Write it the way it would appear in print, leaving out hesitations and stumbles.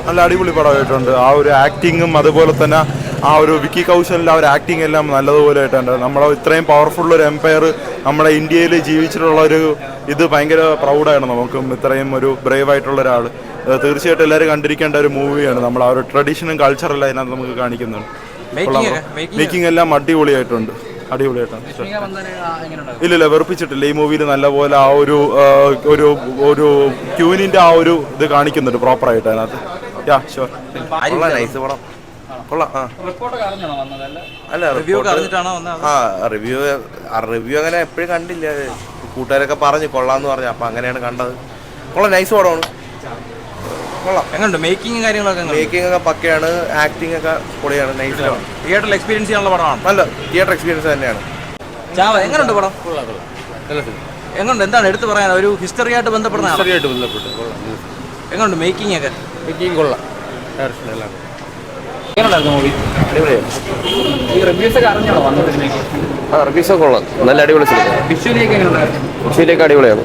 നല്ല അടിപൊളി പടമായിട്ടുണ്ട്. ആ ഒരു ആക്ടിങ്ങും അതുപോലെ തന്നെ ആ ഒരു വിക്കി കൗശലിൻ്റെ ആ ഒരു ആക്ടിങ് എല്ലാം നല്ലതുപോലെ ആയിട്ടുണ്ട്. നമ്മളെ ഇത്രയും പവർഫുൾ ഒരു എംപയർ നമ്മുടെ ഇന്ത്യയിൽ ജീവിച്ചിട്ടുള്ള ഒരു ഇത് ഭയങ്കര പ്രൗഡാണ് നമുക്കും. ഇത്രയും ഒരു ബ്രേവ് ആയിട്ടുള്ള ഒരാൾ തീർച്ചയായിട്ടും എല്ലാവരും കണ്ടിരിക്കേണ്ട ഒരു മൂവിയാണ്. നമ്മൾ ആ ഒരു ട്രഡീഷനും കൾച്ചറെല്ലാം അതിനകത്ത് നമുക്ക് കാണിക്കുന്നുണ്ട്. മേക്കിംഗ് എല്ലാം അടിപൊളിയായിട്ടുണ്ട്. ഇല്ലില്ല, വെറുപ്പിച്ചിട്ടില്ല. ഈ മൂവിയിൽ നല്ലപോലെ ആ ഒരു ഒരു ക്യൂനിൻ്റെ ആ ഒരു ഇത് കാണിക്കുന്നുണ്ട് പ്രോപ്പറായിട്ട് അതിനകത്ത്. Yeah sure. നൈസ് പടം കൊള്ളാം. അല്ല റിവ്യൂ അങ്ങനെ എപ്പോഴും കണ്ടില്ല. കൂട്ടുകാരൊക്കെ പറഞ്ഞു കൊള്ളാന്ന് പറഞ്ഞു, അപ്പൊ അങ്ങനെയാണ് കണ്ടത്. കൊള്ളാം, നൈസ് പടമാണ്. കൊള്ളാം. എങ്ങനെയുണ്ട് മേക്കിംഗ് കാര്യങ്ങളൊക്കെ? മേക്കിംഗ് ഒക്കെ പക്കയാണ്, ആക്ടിംഗ് ഒക്കെ പൊളിയാണ്, നൈസാണ്. തിയേറ്ററിൽ എക്സ്പീരിയൻസ് ചെയ്യാനുള്ള പടമാണ്. നല്ല തിയേറ്റർ എക്സ്പീരിയൻസ് തന്നെയാണ്. എങ്ങനെയുണ്ട് പടം? എങ്ങനെയുണ്ട്? എന്താണ് എടുത്തു പറയാൻ? ഒരു ഹിസ്റ്ററി ആയിട്ട് ബന്ധപ്പെടുന്ന എങ്ങനെയുണ്ട് മേക്കിംഗ് ഒക്കെ? കൊള്ളാം. മൂവി ഈ റിവ്യൂസ് ഒക്കെ അറിഞ്ഞാണോ വന്നത്? റിവ്യൂസ് കൊള്ളാം, നല്ല അടിപൊളി സിനിമ. വിഷ്വലിയൊക്കെ എങ്ങനെയുണ്ടായിരുന്നു? വിഷ്വലിയൊക്കെ അടിപൊളിയാണ്.